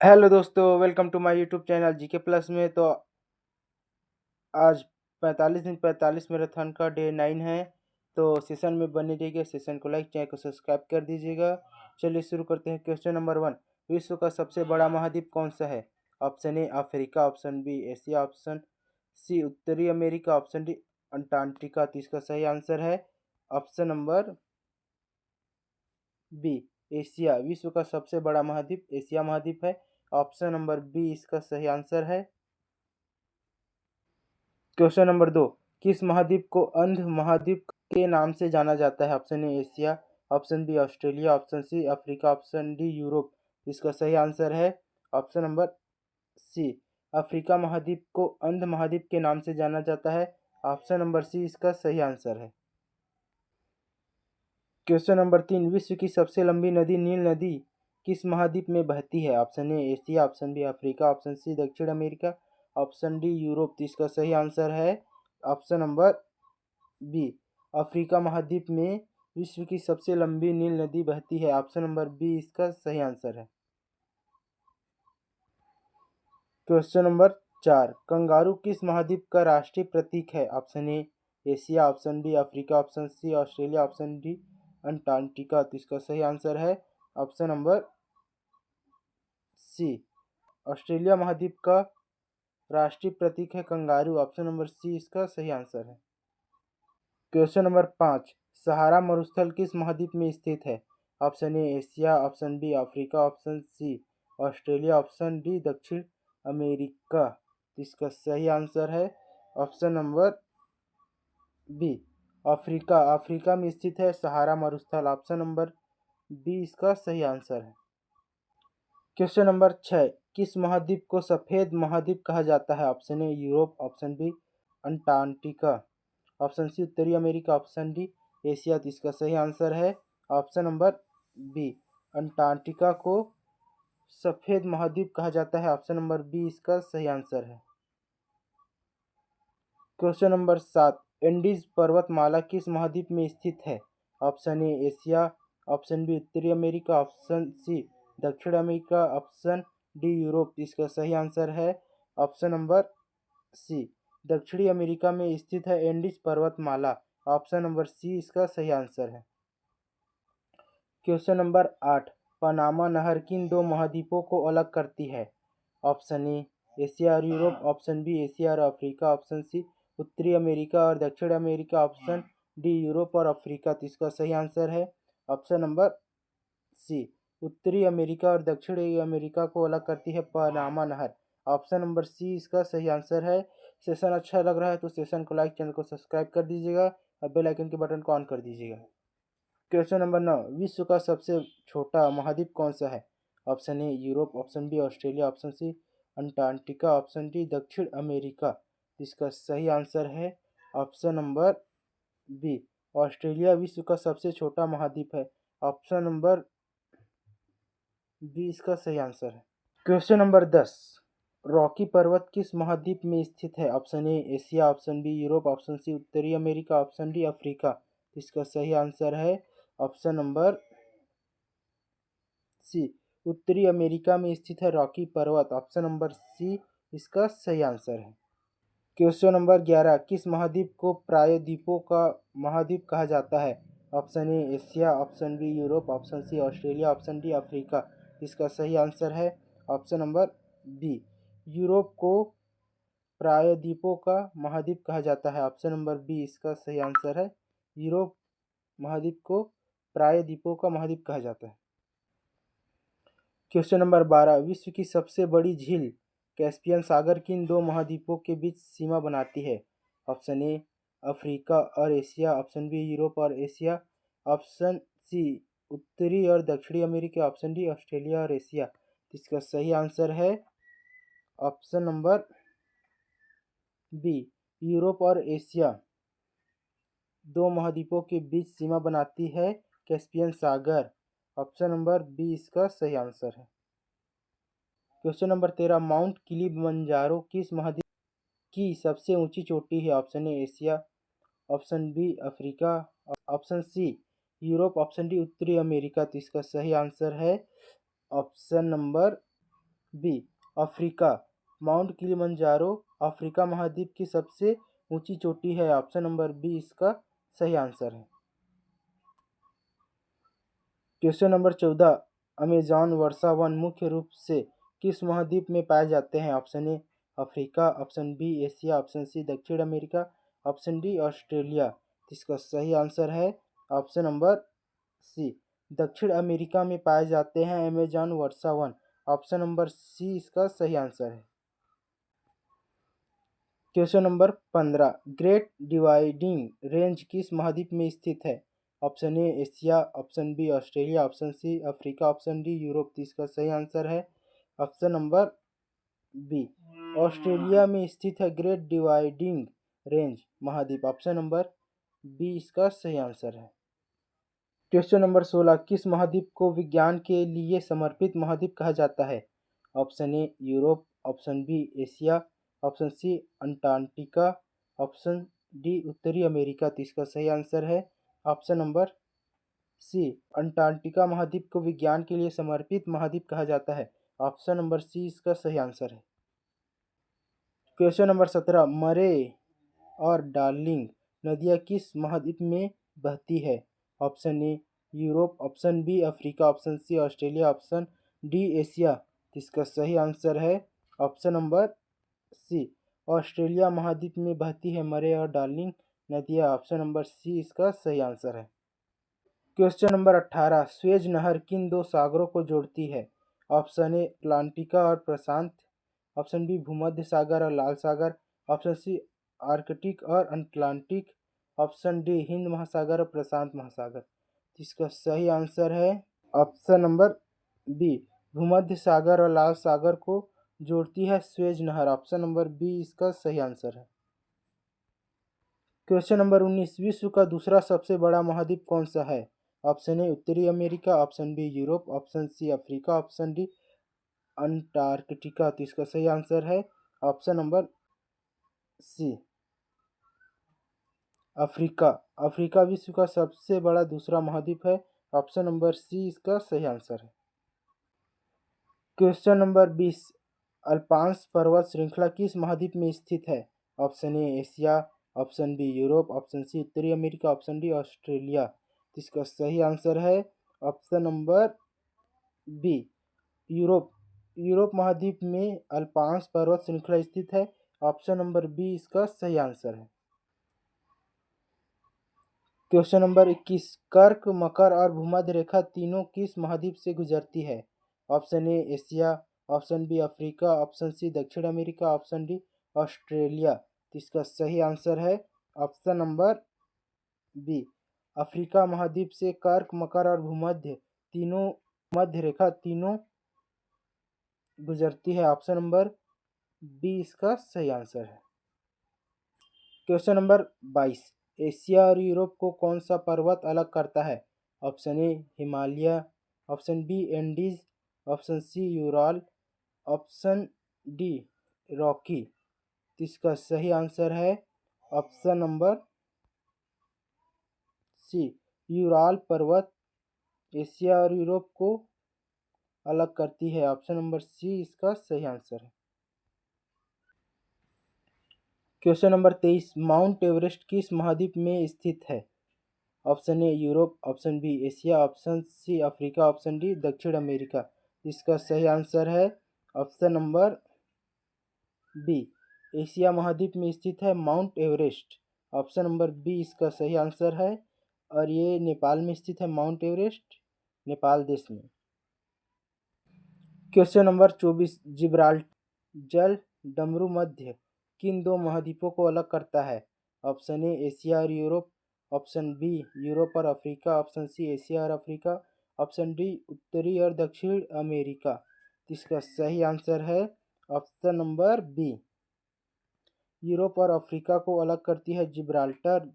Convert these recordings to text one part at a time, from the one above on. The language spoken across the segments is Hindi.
हेलो दोस्तों, welcome to my YouTube channel GK plus में। तो आज 45 दिन 45 मैराथन का डे 9 है। तो सेशन में बने रहिएगा। सेशन को लाइक, चैनल को सब्सक्राइब कर दीजिएगा। चलिए शुरू करते हैं। क्वेश्चन नंबर 1, विश्व का सबसे बड़ा महाद्वीप कौन सा है? Option A Africa, option B Asia, option C उत्तरी अमेरिका, ऑप्शन डी अंटार्कटिका। तो इसका सही आंसर है ऑप्शन नंबर बी एशिया। विश्व का सबसे बड़ा महाद्वीप एशिया महाद्वीप है। ऑप्शन नंबर बी इसका सही आंसर है। क्वेश्चन नंबर 2, किस महाद्वीप को अंध महाद्वीप के नाम से जाना जाता है? Option A Asia, option B Australia, option C Africa, option D Europe. इसका सही आंसर है ऑप्शन नंबर सी अफ्रीका महाद्वीप को अंध महाद्वीप के नाम से जाना जाता है। ऑप्शन नंबर सी इसका सही आंसर है। क्वेश्चन नंबर 3, विश्व की सबसे लंबी नदी नील नदी किस महाद्वीप में बहती है? Option A Asia, option B Africa, option C दक्षिण अमेरिका, ऑप्शन डी यूरोप। तो इसका सही आंसर है ऑप्शन नंबर बी अफ्रीका महाद्वीप में विश्व की सबसे लंबी नील नदी बहती है। ऑप्शन नंबर बी इसका सही आंसर है। क्वेश्चन नंबर 4, कंगारू किस महाद्वीप का राष्ट्रीय प्रतीक है? Option A Asia, option B Africa, option C Australia, option D Antarctica. तो इसका सही आंसर है ऑप्शन नंबर सी ऑस्ट्रेलिया महाद्वीप का राष्ट्रीय प्रतीक है कंगारू। ऑप्शन नंबर सी इसका सही आंसर है। क्वेश्चन नंबर 5, सहारा मरुस्थल किस महाद्वीप में स्थित है? Option A Asia, option B Africa, option C Australia, option D दक्षिण अमेरिका। इसका सही आंसर है option number B Africa. Africa में स्थित है सहारा मरुस्थल। ऑप्शन नंबर बी इसका सही आंसर है। क्वेश्चन नंबर 6, किस महाद्वीप को सफ़ेद महाद्वीप कहा जाता है? Option A Europe, option B Antarctica, option C उत्तरी अमेरिका, ऑप्शन डी एशिया। तो इसका सही आंसर है ऑप्शन नंबर बी अंटार्कटिका को सफ़ेद महाद्वीप कहा जाता है। ऑप्शन नंबर बी इसका सही आंसर है। क्वेश्चन नंबर 7, एंडीज पर्वतमाला किस महाद्वीप में स्थित है? Option A Asia, option B उत्तरी अमेरिका, ऑप्शन सी दक्षिण अमेरिका, ऑप्शन डी यूरोप। इसका सही आंसर है ऑप्शन नंबर सी दक्षिणी अमेरिका में स्थित है एंडीज पर्वतमाला। ऑप्शन नंबर सी इसका सही आंसर है। क्वेश्चन नंबर 8, पनामा नहर किन दो महाद्वीपों को अलग करती है? ऑप्शन ए एशिया और यूरोप, ऑप्शन बी एशिया और अफ्रीका, ऑप्शन सी उत्तरी अमेरिका और दक्षिण अमेरिका, ऑप्शन डी यूरोप और अफ्रीका। तो इसका सही आंसर है ऑप्शन नंबर सी उत्तरी अमेरिका और दक्षिणी अमेरिका को अलग करती है पनामा नहर। ऑप्शन नंबर सी इसका सही आंसर है। सेशन अच्छा लग रहा है तो सेशन को लाइक, चैनल को सब्सक्राइब कर दीजिएगा और बेल आइकन के बटन को ऑन कर दीजिएगा। क्वेश्चन नंबर 9, विश्व का सबसे छोटा महाद्वीप कौन सा है? Option A Europe, option B Australia, option C Antarctica, option D दक्षिण अमेरिका। इसका सही आंसर है ऑप्शन नंबर बी ऑस्ट्रेलिया विश्व का सबसे छोटा महाद्वीप है। ऑप्शन नंबर बी इसका सही आंसर है। क्वेश्चन नंबर 10, रॉकी पर्वत किस महाद्वीप में स्थित है? Option A Asia, option B Europe, option C उत्तरी अमेरिका, ऑप्शन डी अफ्रीका। इसका सही आंसर है ऑप्शन नंबर सी उत्तरी अमेरिका में स्थित है रॉकी पर्वत। ऑप्शन नंबर सी इसका सही आंसर है। क्वेश्चन नंबर 11, किस महाद्वीप को प्रायद्वीपों का महाद्वीप कहा जाता है? Option A Asia, option B Europe, option C Australia, option D Africa. इसका सही आंसर है ऑप्शन नंबर बी यूरोप को प्रायद्वीपों का महाद्वीप कहा जाता है। ऑप्शन नंबर बी इसका सही आंसर है। यूरोप महाद्वीप को प्रायद्वीपों का महाद्वीप कहा जाता है। क्वेश्चन नंबर 12, विश्व की सबसे बड़ी झील कैस्पियन सागर किन दो महाद्वीपों के बीच सीमा बनाती है? ऑप्शन ए अफ्रीका और एशिया, ऑप्शन बी यूरोप और एशिया, ऑप्शन सी उत्तरी और दक्षिणी अमेरिका, ऑप्शन डी ऑस्ट्रेलिया और एशिया। इसका सही आंसर है ऑप्शन नंबर बी यूरोप और एशिया दो महाद्वीपों के बीच सीमा बनाती है कैस्पियन सागर। ऑप्शन नंबर बी इसका सही आंसर है। क्वेश्चन नंबर 13, माउंट किलिमंजारो किस महाद्वीप की सबसे ऊंची चोटी है? Option A Asia, option B Africa, option C Europe, option D उत्तरी अमेरिका। तो इसका सही आंसर है option number B Africa, Mount Kilimanjaro Africa महाद्वीप की सबसे ऊंची चोटी है। ऑप्शन नंबर बी इसका सही आंसर है। क्वेश्चन नंबर 14, अमेजॉन वर्षा वन मुख्य रूप से किस महाद्वीप में पाए जाते हैं? Option A Africa, option B Asia, option C दक्षिण अमेरिका, ऑप्शन डी ऑस्ट्रेलिया। इसका सही आंसर है ऑप्शन नंबर सी, दक्षिण अमेरिका में पाए जाते हैं अमेजॉन वर्षा वन। ऑप्शन नंबर सी इसका सही आंसर है। Question number 15, Great Dividing Range किस महाद्वीप में स्थित है? Option A Asia, option B Australia, option C Africa, option D Europe. इसका सही आंसर है ऑप्शन नंबर बी, ऑस्ट्रेलिया में स्थित है ग्रेट डिवाइडिंग रेंज महाद्वीप। ऑप्शन नंबर बी इसका सही आंसर है। क्वेश्चन नंबर 16, किस महाद्वीप को विज्ञान के लिए समर्पित महाद्वीप कहा जाता है? Option A Europe, option B Asia, option C Antarctica, option D उत्तरी अमेरिका। तो इसका सही आंसर है ऑप्शन नंबर सी, अंटार्कटिका महाद्वीप को विज्ञान के लिए समर्पित महाद्वीप कहा जाता है। ऑप्शन नंबर सी इसका सही आंसर है। क्वेश्चन नंबर 17, मरे और डार्लिंग नदियाँ किस महाद्वीप में बहती है? Option A Europe, option B Africa, option C Australia, option D Asia. इसका सही आंसर है ऑप्शन नंबर सी, ऑस्ट्रेलिया महाद्वीप में बहती है मरे और डार्लिंग नदियाँ। ऑप्शन नंबर सी इसका सही आंसर है। क्वेश्चन नंबर 18, स्वेज नहर किन दो सागरों को जोड़ती है? ऑप्शन ए अटलांटिका और प्रशांत, ऑप्शन बी भूमध्य सागर और लाल सागर, ऑप्शन सी आर्कटिक और अटलांटिक, ऑप्शन डी हिंद महासागर और प्रशांत महासागर। इसका सही आंसर है ऑप्शन नंबर बी, भूमध्य सागर और लाल सागर को जोड़ती है स्वेज नहर। ऑप्शन नंबर बी इसका सही आंसर है। क्वेश्चन नंबर 19, विश्व का दूसरा सबसे बड़ा महाद्वीप कौन सा है? ऑप्शन ए उत्तरी America, option B Europe, option C Africa, option D Antarctica. तो इसका सही आंसर है option number C, Africa. Africa विश्व का सबसे बड़ा दूसरा महाद्वीप है। ऑप्शन नंबर सी इसका सही आंसर है। क्वेश्चन नंबर 20, अल्पांस पर्वत श्रृंखला किस महाद्वीप में स्थित है? Option A Asia, option B Europe, option C उत्तरी अमेरिका, ऑप्शन डी ऑस्ट्रेलिया। इसका सही आंसर है option number B, Europe. Europe महाद्वीप में अल्पांस पर्वत श्रृंखला स्थित है। ऑप्शन नंबर बी इसका सही आंसर है। क्वेश्चन नंबर 21, कर्क, मकर और भूमध्य रेखा तीनों किस महाद्वीप से गुजरती है? Option A Asia, option B Africa, option C दक्षिण अमेरिका, ऑप्शन डी ऑस्ट्रेलिया। तो इसका सही आंसर है ऑप्शन नंबर बी, अफ्रीका महाद्वीप से कर्क, मकर और भूमध्य तीनों मध्य रेखा तीनों गुजरती है। ऑप्शन नंबर बी इसका सही आंसर है। क्वेश्चन नंबर 22, एशिया और यूरोप को कौन सा पर्वत अलग करता है? Option A Himalaya, option B Andes, option C Ural, option D Rocky. इसका सही आंसर है ऑप्शन नंबर सी, यूराल पर्वत एशिया और यूरोप को अलग करती है। ऑप्शन नंबर सी इसका सही आंसर है। क्वेश्चन नंबर 23, माउंट एवरेस्ट किस महाद्वीप में स्थित है? Option A Europe, option B Asia, option C Africa, option D दक्षिण अमेरिका। इसका सही आंसर है ऑप्शन नंबर बी, एशिया महाद्वीप में स्थित है Mount Everest. Option number B इसका सही आंसर है और ये नेपाल में स्थित है माउंट एवरेस्ट, नेपाल देश में। क्वेश्चन नंबर 24, जिब्राल्टर जल डमरू मध्य किन दो महाद्वीपों को अलग करता है? ऑप्शन ए एशिया और यूरोप, ऑप्शन बी यूरोप और अफ्रीका, ऑप्शन सी एशिया और अफ्रीका, ऑप्शन डी उत्तरी और दक्षिण अमेरिका। इसका सही आंसर है ऑप्शन नंबर बी, यूरोप और अफ्रीका को अलग करती है जिब्राल्टर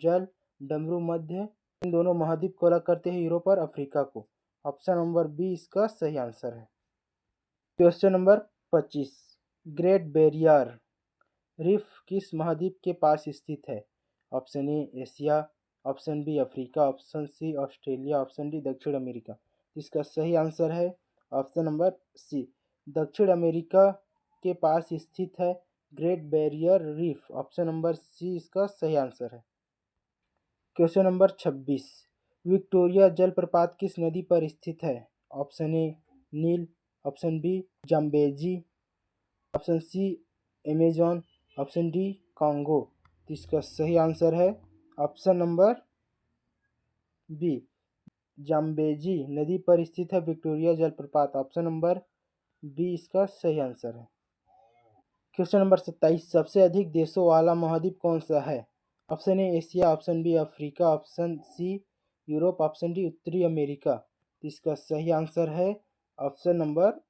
जल डमरू मध्य। इन दोनों महाद्वीप को अलग करते हैं यूरोप और अफ्रीका को। ऑप्शन नंबर बी इसका सही आंसर है। Question number 25, Great Barrier Reef किस महाद्वीप के पास स्थित है? Option A Asia, option B Africa, option C Australia, option D दक्षिण अमेरिका। इसका सही आंसर है ऑप्शन नंबर सी, दक्षिण अमेरिका के पास स्थित है? Great Barrier Reef. Option number C इसका सही आंसर है। क्वेश्चन नंबर 26, विक्टोरिया जलप्रपात किस नदी पर स्थित है? ऑप्शन ए नील, option B Zambezi, option C Amazon, option D Congo. तो इसका सही आंसर है ऑप्शन नंबर बी, जाम्बेजी नदी पर स्थित है विक्टोरिया जलप्रपात। ऑप्शन नंबर बी इसका सही आंसर है। क्वेश्चन नंबर 27, सबसे अधिक देशों वाला महाद्वीप कौन सा है? Option A Asia, option B Africa, option C Europe, option D उत्तरी अमेरिका। तो इसका सही आंसर है ऑप्शन नंबर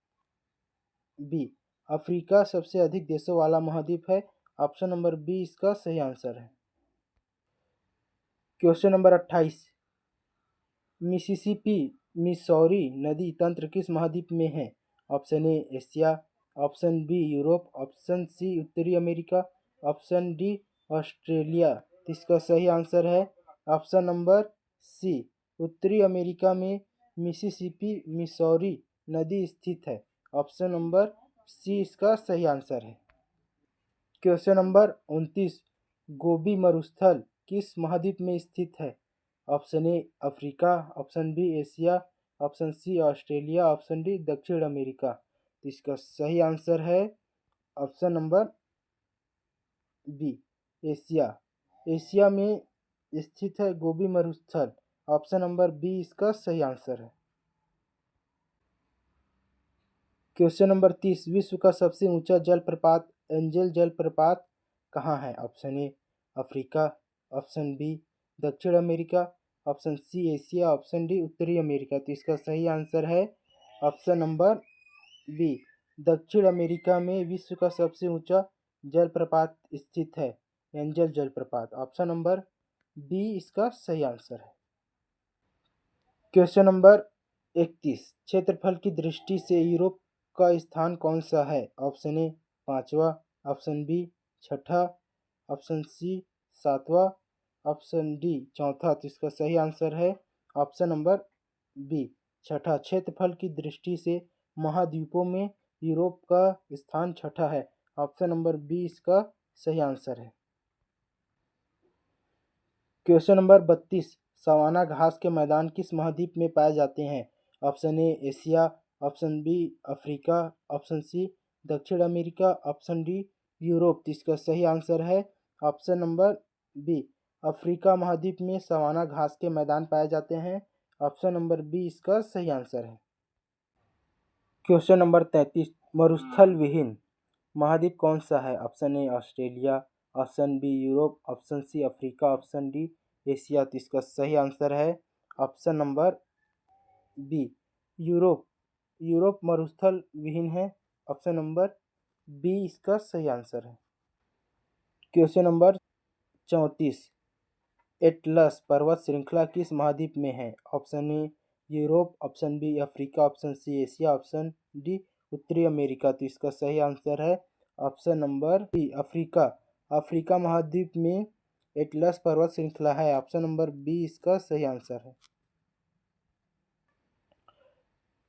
बी, अफ्रीका सबसे अधिक देशों वाला महाद्वीप है। ऑप्शन नंबर बी इसका सही आंसर है। क्वेश्चन नंबर 28, मिसिसिपी मिसौरी नदी तंत्र किस महाद्वीप में है? Option A Asia, option B Europe, option C उत्तरी अमेरिका, ऑप्शन डी ऑस्ट्रेलिया। तो इसका सही आंसर है ऑप्शन नंबर सी, उत्तरी अमेरिका में मिसिसिपी मिसौरी नदी स्थित है। ऑप्शन नंबर सी इसका सही आंसर है। क्वेश्चन नंबर 29, गोबी मरुस्थल किस महाद्वीप में स्थित है? Option A Africa, option B Asia, option C Australia, option D दक्षिण अमेरिका। तो इसका सही आंसर है option number B Asia. Asia में स्थित है गोबी मरुस्थल। ऑप्शन नंबर बी इसका सही आंसर है। क्वेश्चन नंबर 30, विश्व का सबसे ऊंचा जलप्रपात एंजल जलप्रपात कहाँ है? Option A Africa, option B दक्षिण America, option C Asia, option D उत्तरी अमेरिका। तो इसका सही आंसर है ऑप्शन नंबर बी, दक्षिण अमेरिका में विश्व का सबसे ऊंचा जलप्रपात स्थित है, एंजल जलप्रपात। ऑप्शन नंबर बी इसका सही आंसर है। क्वेश्चन नंबर 31, क्षेत्रफल की दृष्टि से यूरोप का स्थान कौन सा है? ऑप्शन ए पाँचवा, ऑप्शन बी छठा, ऑप्शन सी सातवां, ऑप्शन डी चौथा। तो इसका सही आंसर है ऑप्शन नंबर बी छठा। क्षेत्रफल की दृष्टि से महाद्वीपों में यूरोप का स्थान छठा है। ऑप्शन नंबर बी इसका सही आंसर है। क्वेश्चन नंबर 32, सवाना घास के मैदान किस महाद्वीप में पाए जाते हैं? Option A Asia, option B Africa, option C दक्षिण अमेरिका, ऑप्शन डी यूरोप। इसका सही आंसर है ऑप्शन नंबर बी, अफ्रीका महाद्वीप में सवाना घास के मैदान पाए जाते हैं। ऑप्शन नंबर बी इसका सही आंसर है। क्वेश्चन नंबर 33, मरुस्थल विहीन महाद्वीप कौन सा है? Option A Australia, option B Europe, option C Africa, option D Asia. तो इसका सही आंसर है option number B Europe. Europe मरुस्थल विहीन है। ऑप्शन नंबर बी इसका सही आंसर है। क्वेश्चन नंबर 34, एटलस पर्वत श्रृंखला किस महाद्वीप में है? Option A Europe, option B Africa, option C Asia, option D उत्तरी अमेरिका। तो इसका सही आंसर है option number B Africa. Africa महाद्वीप में एटलस पर्वत श्रृंखला है। ऑप्शन नंबर बी इसका सही आंसर है।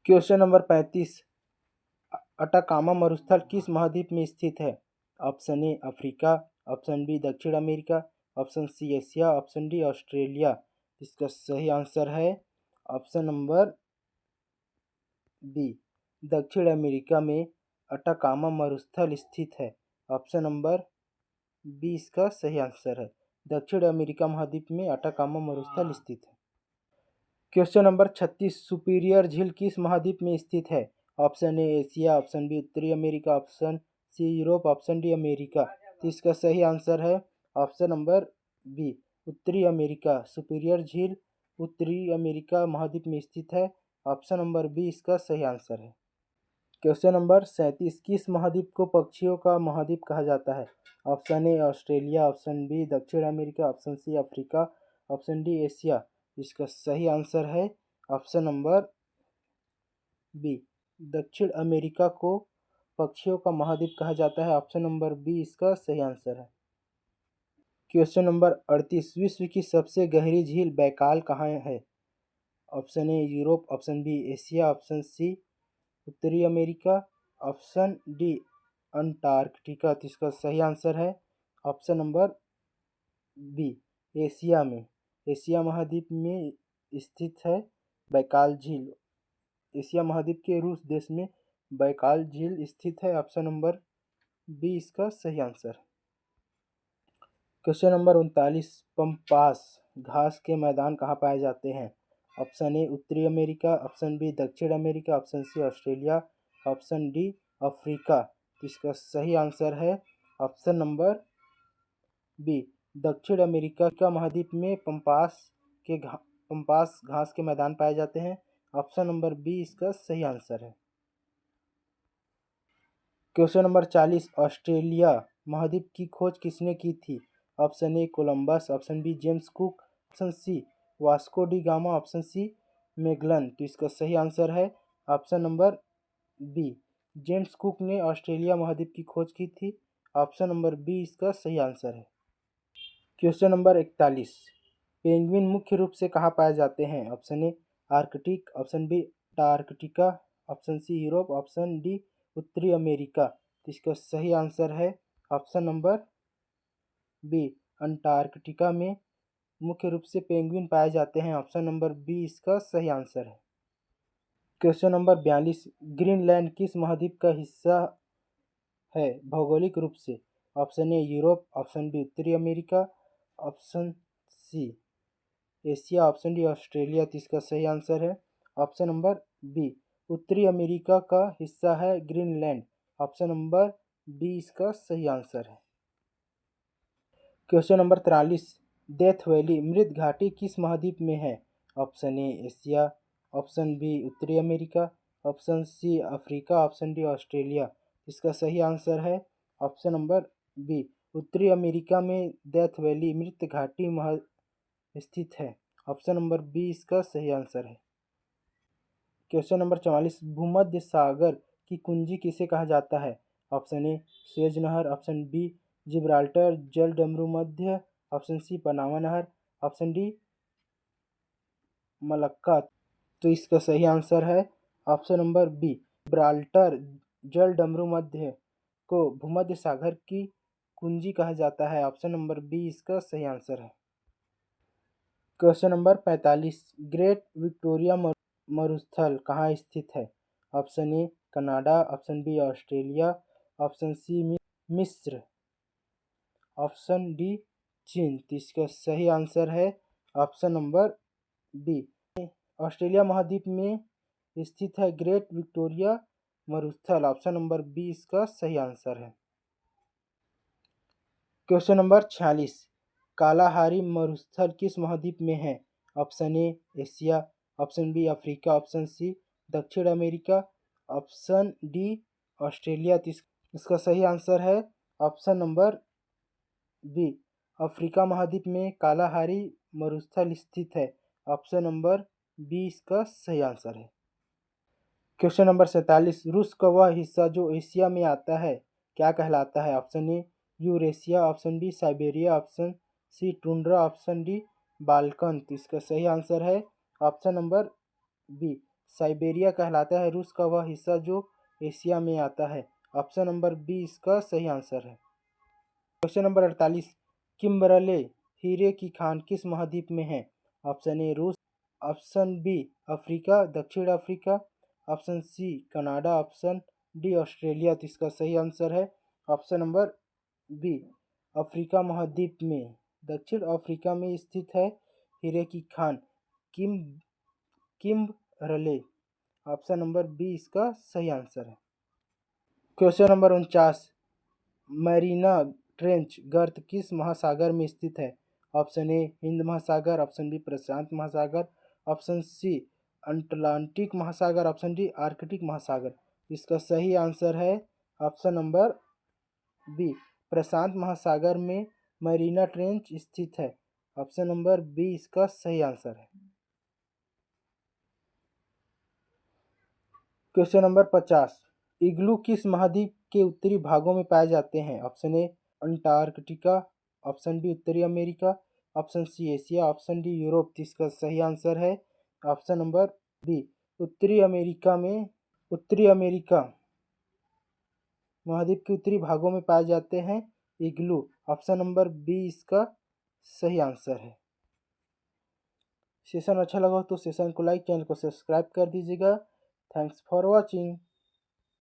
क्वेश्चन नंबर 35, अटाकामा मरुस्थल किस महाद्वीप में स्थित है? Option A Africa, option B दक्षिण America, option C Asia, option D Australia. इसका सही आंसर है ऑप्शन नंबर बी, दक्षिण अमेरिका में अटाकामा मरुस्थल स्थित है। ऑप्शन नंबर बी इसका सही आंसर है। दक्षिण अमेरिका महाद्वीप में अटाकामा मरुस्थल स्थित है। क्वेश्चन नंबर 36, सुपीरियर झील किस महाद्वीप में स्थित है? Option A Asia, option B उत्तरी America, option C Europe, option D America. तो इसका सही आंसर है ऑप्शन नंबर बी उत्तरी अमेरिका। सुपीरियर झील उत्तरी अमेरिका महाद्वीप में स्थित है। ऑप्शन नंबर बी इसका सही आंसर है। क्वेश्चन नंबर 37, किस महाद्वीप को पक्षियों का महाद्वीप कहा जाता है? Option A Australia, option B दक्षिण America, option C Africa, option D Asia. इसका सही आंसर है ऑप्शन नंबर बी, दक्षिण अमेरिका को पक्षियों का महाद्वीप कहा जाता है। ऑप्शन नंबर बी इसका सही आंसर है। क्वेश्चन नंबर 38, विश्व की सबसे गहरी झील बैकाल कहाँ है? Option A Europe, option B Asia, option C उत्तरी अमेरिका, ऑप्शन डी अंटार्कटिका। तो इसका सही आंसर है ऑप्शन नंबर बी एशिया में। एशिया महाद्वीप में स्थित है बैकाल झील। एशिया महाद्वीप के रूस देश में बैकाल झील स्थित है। ऑप्शन नंबर बी इसका सही आंसर। क्वेश्चन नंबर 39, पम्पास घास के मैदान कहाँ पाए जाते हैं? ऑप्शन ए उत्तरी अमेरिका, ऑप्शन बी दक्षिण America, option C Australia, option D Africa. तो इसका सही आंसर है ऑप्शन नंबर बी दक्षिण अमेरिका का महाद्वीप में पम्पास घास के मैदान पाए जाते हैं। ऑप्शन नंबर बी इसका सही आंसर है। क्वेश्चन नंबर 40, ऑस्ट्रेलिया महाद्वीप की खोज किसने की थी? Option A Columbus, option B James Cook, option C Vasco da Gama, option C Magellan. तो इसका सही आंसर है option number B James Cook ने ऑस्ट्रेलिया महाद्वीप की खोज की थी। ऑप्शन नंबर बी इसका सही आंसर है। क्वेश्चन नंबर 41, पेंगुइन मुख्य रूप से कहाँ पाए जाते हैं? Option A Arctic, option B Antarctica, option C Europe, option D उत्तरी अमेरिका। तो इसका सही आंसर है ऑप्शन नंबर बी अंटार्कटिका में मुख्य रूप से पेंगुइन पाए जाते हैं। ऑप्शन नंबर बी इसका सही आंसर है। क्वेश्चन नंबर 42, ग्रीनलैंड किस महाद्वीप का हिस्सा है भौगोलिक रूप से? Option A Europe, option B उत्तरी America, option C Asia, option D Australia. तो इसका सही आंसर है ऑप्शन नंबर बी उत्तरी अमेरिका का हिस्सा है ग्रीनलैंड। ऑप्शन नंबर बी इसका सही आंसर है। क्वेश्चन नंबर 43, डेथ वैली मृत घाटी किस महाद्वीप में है? Option A Asia, option B उत्तरी America, option C Africa, option D Australia. इसका सही आंसर है ऑप्शन नंबर बी उत्तरी अमेरिका में डेथ वैली मृत घाटी स्थित है। ऑप्शन नंबर बी इसका सही आंसर है। क्वेश्चन नंबर 44, भूमध्य सागर की कुंजी किसे कहा जाता है? ऑप्शन ए सुएज नहर, ऑप्शन बी जिब्राल्टर जलडमरू मध्य, ऑप्शन सी पनामा नहर, ऑप्शन डी मलक्का। तो इसका सही आंसर है ऑप्शन नंबर बी जिब्राल्टर जलडमरू मध्य को भूमध्य सागर की कुंजी कहा जाता है। ऑप्शन नंबर बी इसका सही आंसर है। क्वेश्चन नंबर 45, ग्रेट विक्टोरिया मरुस्थल कहाँ स्थित है? Option A Canada, option B Australia, option C मिस्र, ऑप्शन डी चीन। तो इसका सही आंसर है ऑप्शन नंबर बी ऑस्ट्रेलिया महाद्वीप में स्थित है ग्रेट विक्टोरिया मरुस्थल। ऑप्शन नंबर बी इसका सही आंसर है। क्वेश्चन नंबर 46, कालाहारी मरुस्थल किस महाद्वीप में है? Option A Asia, option B Africa, option C दक्षिण अमेरिका, ऑप्शन डी ऑस्ट्रेलिया। तो इसका सही आंसर है ऑप्शन नंबर बी अफ्रीका महाद्वीप में कालाहारी मरुस्थल स्थित है। ऑप्शन नंबर बी इसका सही आंसर है। क्वेश्चन नंबर 47, रूस का वह हिस्सा जो एशिया में आता है क्या कहलाता है? Option A Eurasia, option B Siberia, option C tundra, option D Balkan. तो इसका सही आंसर है ऑप्शन नंबर बी साइबेरिया कहलाता है रूस का वह हिस्सा जो एशिया में आता है। ऑप्शन नंबर बी इसका सही आंसर है। क्वेश्चन नंबर 48, किम्बरले हीरे की खान किस महाद्वीप में है? ऑप्शन ए रूस, ऑप्शन बी अफ्रीका दक्षिण Africa, option C Canada, option D Australia. तो इसका सही आंसर है ऑप्शन नंबर बी अफ्रीका महाद्वीप में दक्षिण अफ्रीका में स्थित है हीरे की खान किम्बरले। ऑप्शन नंबर बी इसका सही आंसर है। क्वेश्चन नंबर 49, मैरीना ट्रेंच गर्त किस महासागर में स्थित है? ऑप्शन ए हिंद महासागर, ऑप्शन बी प्रशांत महासागर, ऑप्शन सी अटलांटिक महासागर, ऑप्शन डी आर्कटिक महासागर। इसका सही आंसर है ऑप्शन नंबर बी प्रशांत महासागर में मैरीना ट्रेंच स्थित है। ऑप्शन नंबर बी इसका सही आंसर है। क्वेश्चन नंबर 50, इग्लू किस महाद्वीप के उत्तरी भागों में पाए जाते हैं? Option A Antarctica, option B उत्तरी America, option C Asia, option D Europe. इसका सही आंसर है ऑप्शन नंबर बी उत्तरी अमेरिका में उत्तरी अमेरिका महाद्वीप के उत्तरी भागों में पाए जाते हैं। इग्लू, ऑप्शन नंबर बी इसका सही आंसर है। सेशन अच्छा लगा हो तो सेशन को लाइक, चैनल को सब्सक्राइब कर दीजिएगा। Thanks for watching.